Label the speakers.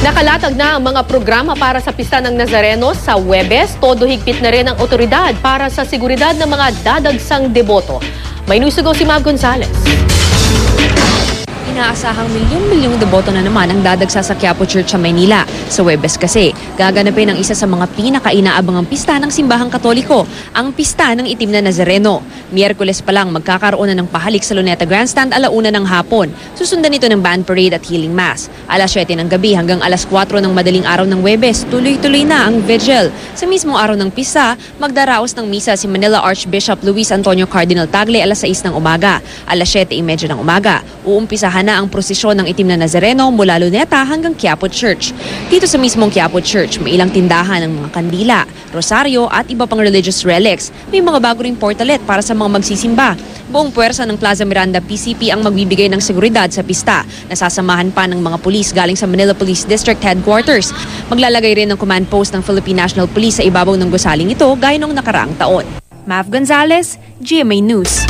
Speaker 1: Nakalatag na ang mga programa para sa Pista ng Nazareno sa Huwebes. Todo higpit na rin ang otoridad para sa seguridad ng mga dadagsang deboto. May nusugaw si Mav Gonzalez.
Speaker 2: Inaasahang milyong-milyong deboto na naman ang dadagsa sa Quiapo Church sa Maynila. Sa Huwebes kasi, gaganapin ang isa sa mga pinaka-inaabangang pista ng simbahang Katoliko, ang Pista ng Itim na Nazareno. Miyerkules pa lang magkakaroon na ng pahalik sa Luneta Grandstand 1:00 ng hapon. Susundan ito ng band parade at healing mass. 7:00 ng gabi hanggang 4:00 ng madaling araw ng Huwebes, tuloy-tuloy na ang vigil. Sa mismong araw ng pista, magdaraos ng misa si Manila Archbishop Luis Antonio Cardinal Tagle 6:00 ng umaga. 7:30 ng umaga, uumpisahan na ang prosesyon ng Itim na Nazareno mula Luneta hanggang Quiapo Church. Dito sa mismong Quiapo Church, may ilang tindahan ng mga kandila, rosaryo at iba pang religious relics. May mga bago ring portalet para sa mga magsisimba. Buong puwersa ng Plaza Miranda PCP ang magbibigay ng seguridad sa pista. Nasasamahan pa ng mga pulis galing sa Manila Police District Headquarters. Maglalagay rin ng command post ng Philippine National Police sa ibabaw ng gusaling ito gaya noong nakaraang taon. Mav Gonzalez, GMA News.